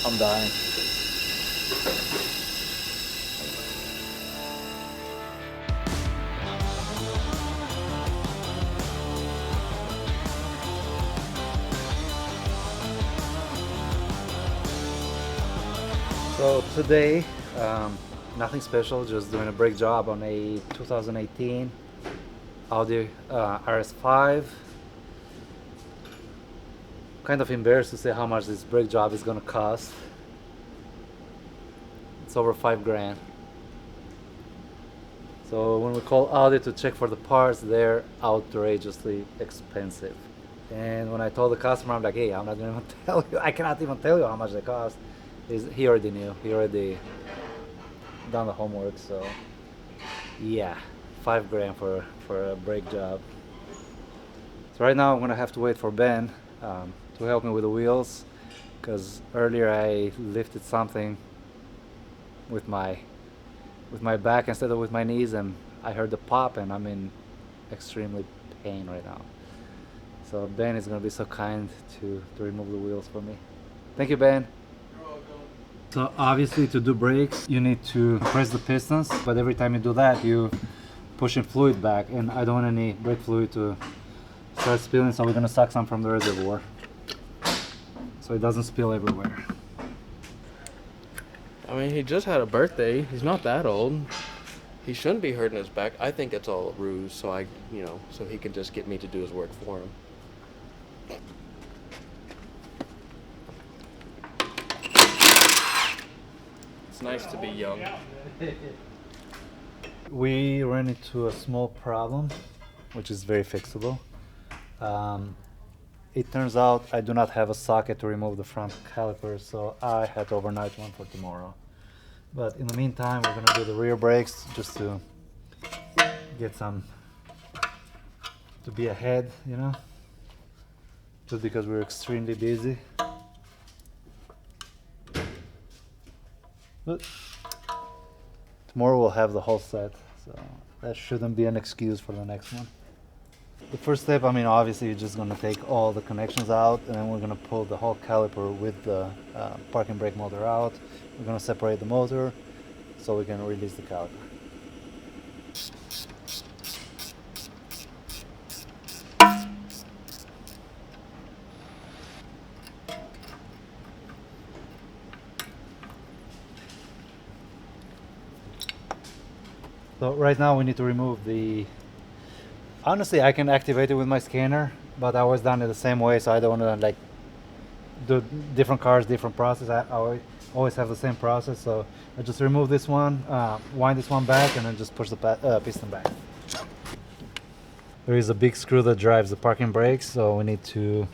I'm dying. So today, nothing special, just doing a brake job on a 2018 Audi RS5. Kind of embarrassed to say how much this brake job is gonna cost. It's over 5 grand. So when we call Audi to check for the parts, they're outrageously expensive. And when I told the customer, I'm like, hey, I'm not gonna even tell you, I cannot even tell you how much they cost. He already knew, he already done the homework, so yeah, 5 grand for a brake job. So right now I'm gonna have to wait for Ben to help me with the wheels, because earlier I lifted something with my back instead of with my knees, and I heard the pop, and I'm in extremely pain right now. So Ben is gonna be so kind to remove the wheels for me. Thank you, Ben. So obviously to do brakes you need to press the pistons, but every time you do that you pushing fluid back, and I don't want any brake fluid to start spilling, so we're gonna suck some from the reservoir so it doesn't spill everywhere. I mean, he just had a birthday. He's not that old. He shouldn't be hurting his back. I think it's all a ruse, so so he can just get me to do his work for him. It's nice to be young. We ran into a small problem, which is very fixable. It turns out I do not have a socket to remove the front caliper, so I had to overnight one for tomorrow. But in the meantime, we're gonna do the rear brakes just to get some, to be ahead, you know, just because we're extremely busy. But tomorrow we'll have the whole set, so that shouldn't be an excuse for the next one. The first step, I mean, obviously you're just gonna take all the connections out, and then we're gonna pull the whole caliper with the parking brake motor out. We're gonna separate the motor so we can release the caliper. So right now we need to remove the, honestly I can activate it with my scanner, but I always done it the same way, so I don't want to like do different cars, different process. I always have the same process, so I just remove this one, wind this one back, and then just push the piston back. There is a big screw that drives the parking brakes, so we need to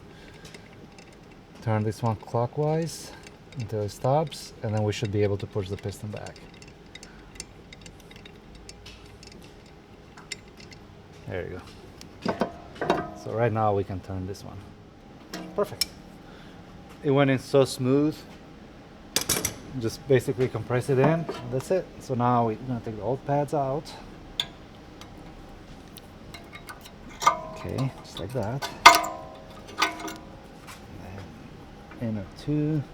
turn this one clockwise until it stops, and then we should be able to push the piston back. There you go. So right now we can turn this one. Perfect. It went in so smooth. Just basically compress it in. That's it. So now we're gonna take the old pads out. Okay, just like that. And inner two.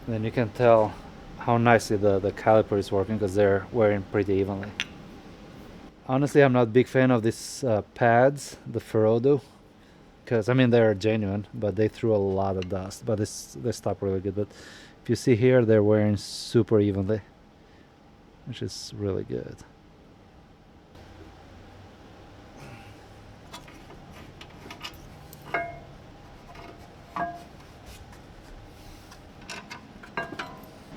Then you can tell how nicely the caliper is working, because they're wearing pretty evenly. Honestly, I'm not a big fan of these pads, the Ferodo, because I mean they're genuine, but they threw a lot of dust. But they stop really good. But if you see here, they're wearing super evenly, which is really good.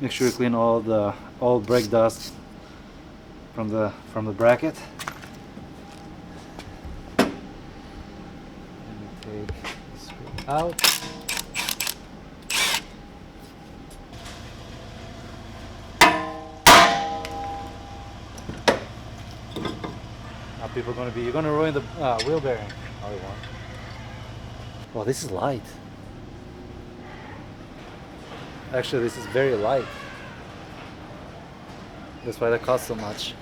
Make sure you clean all the old brake dust from the bracket. And you take the screw out. Now people are you're gonna ruin the wheel bearing. Oh, you want? Well, this is light. Actually, this is very light. That's why they cost so much.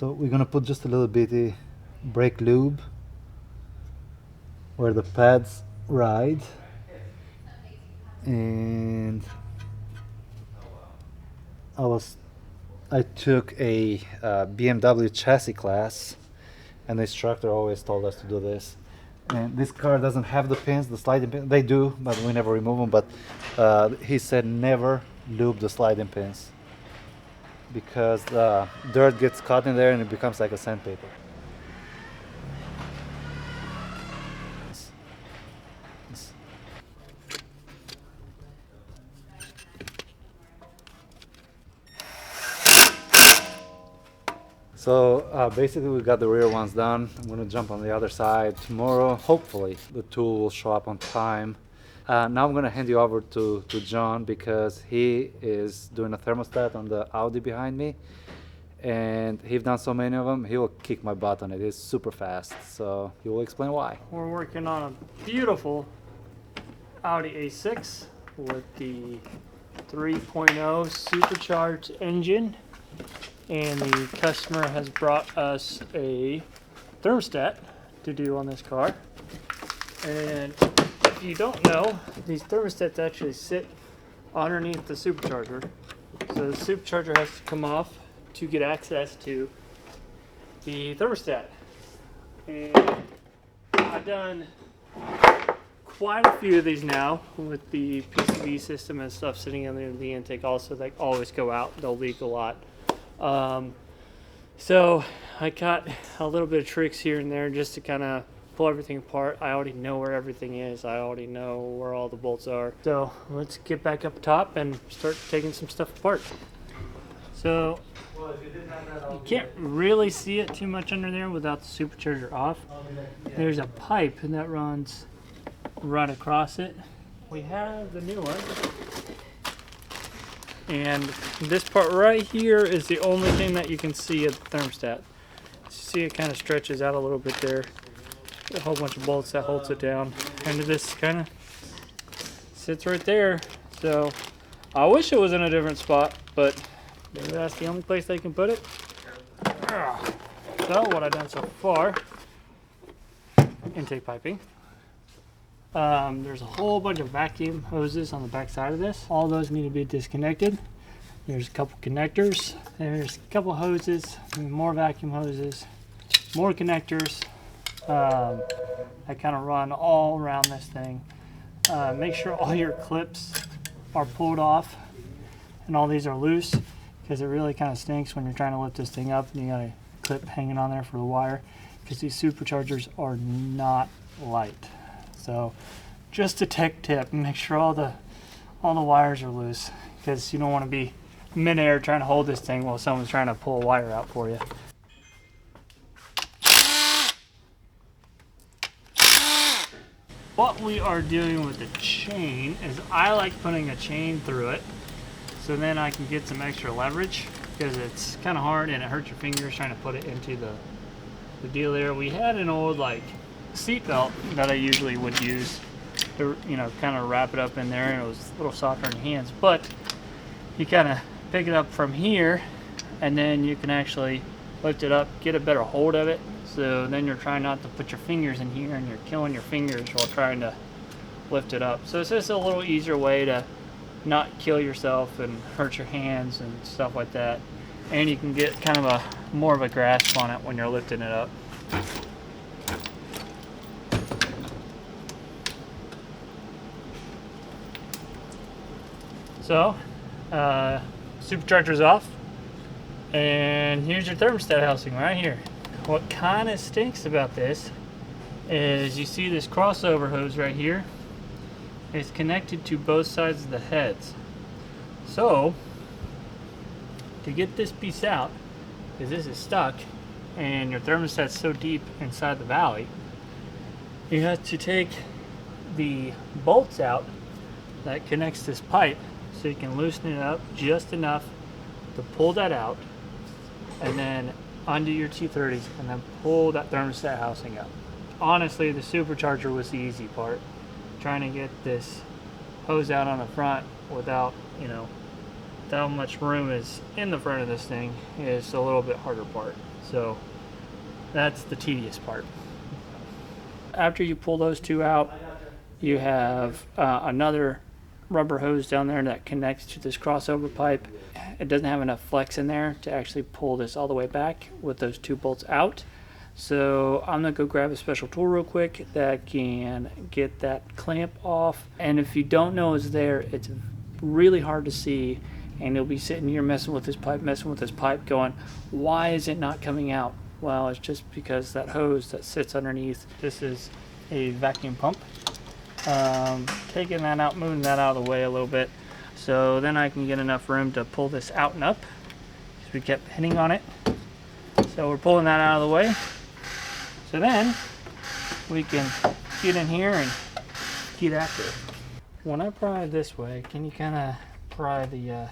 So we're gonna put just a little bitty brake lube where the pads ride, and I took a BMW chassis class, and the instructor always told us to do this. And this car doesn't have the pins, the sliding pins. They do, but we never remove them. But he said never lube the sliding pins because the dirt gets caught in there and it becomes like a sandpaper. So basically we got the rear ones done. I'm gonna jump on the other side tomorrow. Hopefully the tool will show up on time. Now I'm gonna hand you over to John because he is doing a thermostat on the Audi behind me, and he's done so many of them, he will kick my butt on it. It's super fast, so he will explain why. We're working on a beautiful Audi A6 with the 3.0 supercharged engine, and the customer has brought us a thermostat to do on this car. And if you don't know, these thermostats actually sit underneath the supercharger, so the supercharger has to come off to get access to the thermostat. And I've done quite a few of these now with the PCV system and stuff sitting in the intake. Also, they always go out, they'll leak a lot. So I got a little bit of tricks here and there just to kind of pull everything apart. I already know where everything is. I already know where all the bolts are. So let's get back up top and start taking some stuff apart. So you can't really see it too much under there without the supercharger off. There's a pipe that runs right across it. We have the new one. And this part right here is the only thing that you can see of the thermostat. See, it kind of stretches out a little bit there. A whole bunch of bolts that holds it down. And this kind of sits right there. So I wish it was in a different spot, but maybe that's the only place they can put it. So what I've done so far, intake piping. There's a whole bunch of vacuum hoses on the back side of this. All those need to be disconnected. There's a couple connectors. There's a couple hoses, more vacuum hoses, more connectors. I kind of run all around this thing. Make sure all your clips are pulled off and all these are loose, because it really kind of stinks when you're trying to lift this thing up and you got a clip hanging on there for the wire, because these superchargers are not light. So just a tech tip, make sure all the wires are loose, because you don't want to be mid-air trying to hold this thing while someone's trying to pull a wire out for you. What we are doing with the chain is I like putting a chain through it, so then I can get some extra leverage, because it's kind of hard and it hurts your fingers trying to put it into the deal there. We had an old like seat belt that I usually would use to, you know, kind of wrap it up in there, and it was a little softer in hands, but you kind of pick it up from here and then you can actually lift it up, get a better hold of it. So then you're trying not to put your fingers in here and you're killing your fingers while trying to lift it up. So it's just a little easier way to not kill yourself and hurt your hands and stuff like that. And you can get kind of more of a grasp on it when you're lifting it up. So, supercharger's off, and here's your thermostat housing right here. What kind of stinks about this is you see this crossover hose right here. It's connected to both sides of the heads. So, to get this piece out, because this is stuck and your thermostat's so deep inside the valley, you have to take the bolts out that connects this pipe, so you can loosen it up just enough to pull that out, and then undo your T30s and then pull that thermostat housing up. Honestly, the supercharger was the easy part. Trying to get this hose out on the front without, how much room is in the front of this thing is a little bit harder part. So that's the tedious part. After you pull those two out, you have another rubber hose down there that connects to this crossover pipe. It doesn't have enough flex in there to actually pull this all the way back with those two bolts out. So I'm gonna go grab a special tool real quick that can get that clamp off. And if you don't know it's there, it's really hard to see, and you'll be sitting here messing with this pipe going, why is it not coming out? Well, it's just because that hose that sits underneath, this is a vacuum pump. Taking that out, moving that out of the way a little bit, so then I can get enough room to pull this out and up, because we kept hitting on it. So we're pulling that out of the way, so then we can get in here and get after it. When I pry this way, can you kind of pry the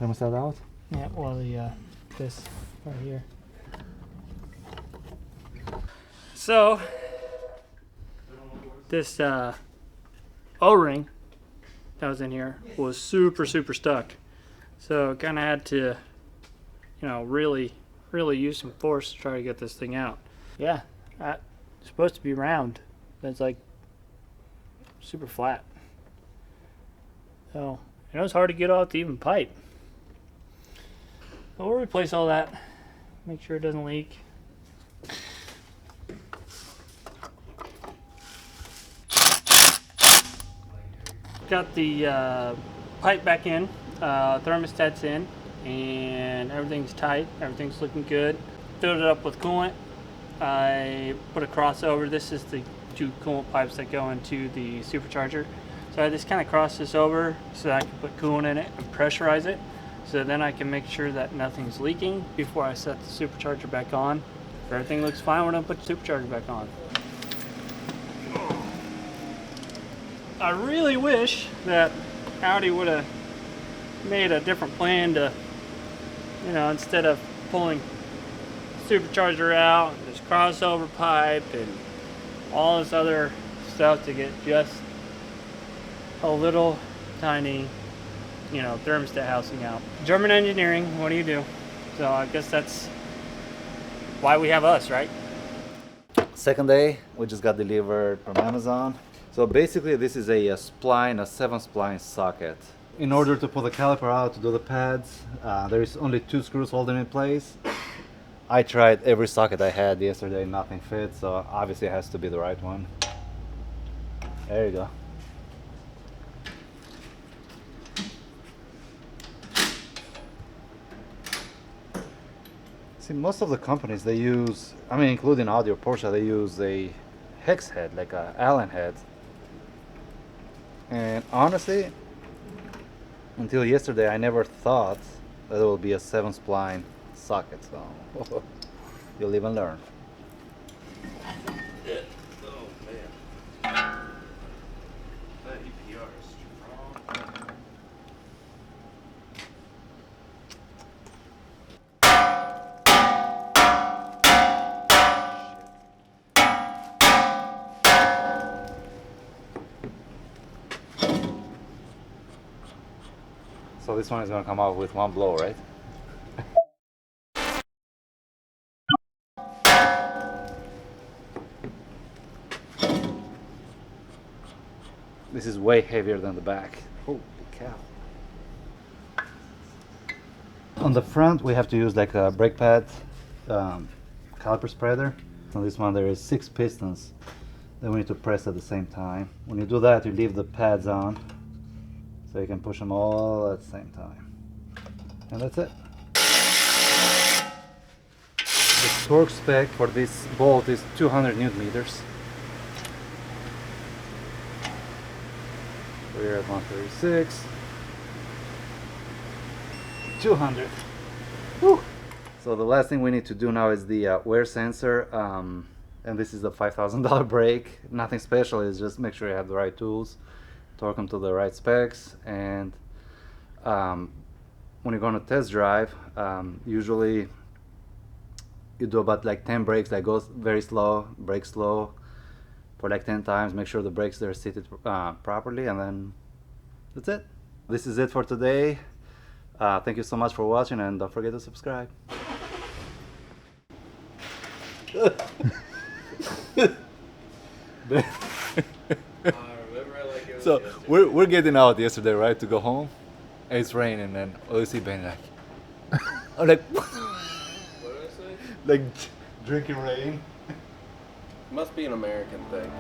thermostat out? yeah, well, the this right here. So this O-ring that was in here was super stuck, so kind of had to, you know, really use some force to try to get this thing out. Yeah, it's supposed to be round, but it's like super flat. So it was hard to get off the even pipe. But we'll replace all that, make sure it doesn't leak. Got the pipe back in, thermostat's in, and everything's tight, everything's looking good. Filled it up with coolant. I put a crossover. This is the two coolant pipes that go into the supercharger. So I just kind of cross this over so that I can put coolant in it and pressurize it. So then I can make sure that nothing's leaking before I set the supercharger back on. If everything looks fine, we're gonna put the supercharger back on. I really wish that Audi would have made a different plan to, you know, instead of pulling supercharger out, this crossover pipe and all this other stuff to get just a little tiny, you know, thermostat housing out. German engineering, what do you do? So I guess that's why we have us, right? Second day, we just got delivered from Amazon. So basically this is a spline, a 7-spline socket. In order to pull the caliper out to do the pads, there is only 2 screws holding it in place. I tried every socket I had yesterday, nothing fit, so obviously it has to be the right one. There you go. See, most of the companies, they use, I mean including Audi or Porsche, they use a hex head, like a Allen head. And honestly, until yesterday I never thought that it will be a 7-spline socket, so you'll live and learn. Oh man. That EPR is strong. So this one is going to come out with one blow, right? This is way heavier than the back. Holy cow. On the front we have to use like a brake pad caliper spreader. On this one there is 6 pistons that we need to press at the same time. When you do that, you leave the pads on so you can push them all at the same time. And that's it. The torque spec for this bolt is 200 Newton meters. We're at 136. 200. Whew. So the last thing we need to do now is the wear sensor. And this is the $5,000 brake. Nothing special, it's just make sure you have the right tools, torque them to the right specs, and when you're going to test drive, usually you do about like 10 brakes, like goes very slow, brake slow for like 10 times, make sure the brakes are seated properly, and then that's it. This is it for today. Thank you so much for watching, and don't forget to subscribe. So we're getting out yesterday, right, to go home. And it's raining, and all you see Ben like, I'm like, What did I say? like drinking rain. Must be an American thing.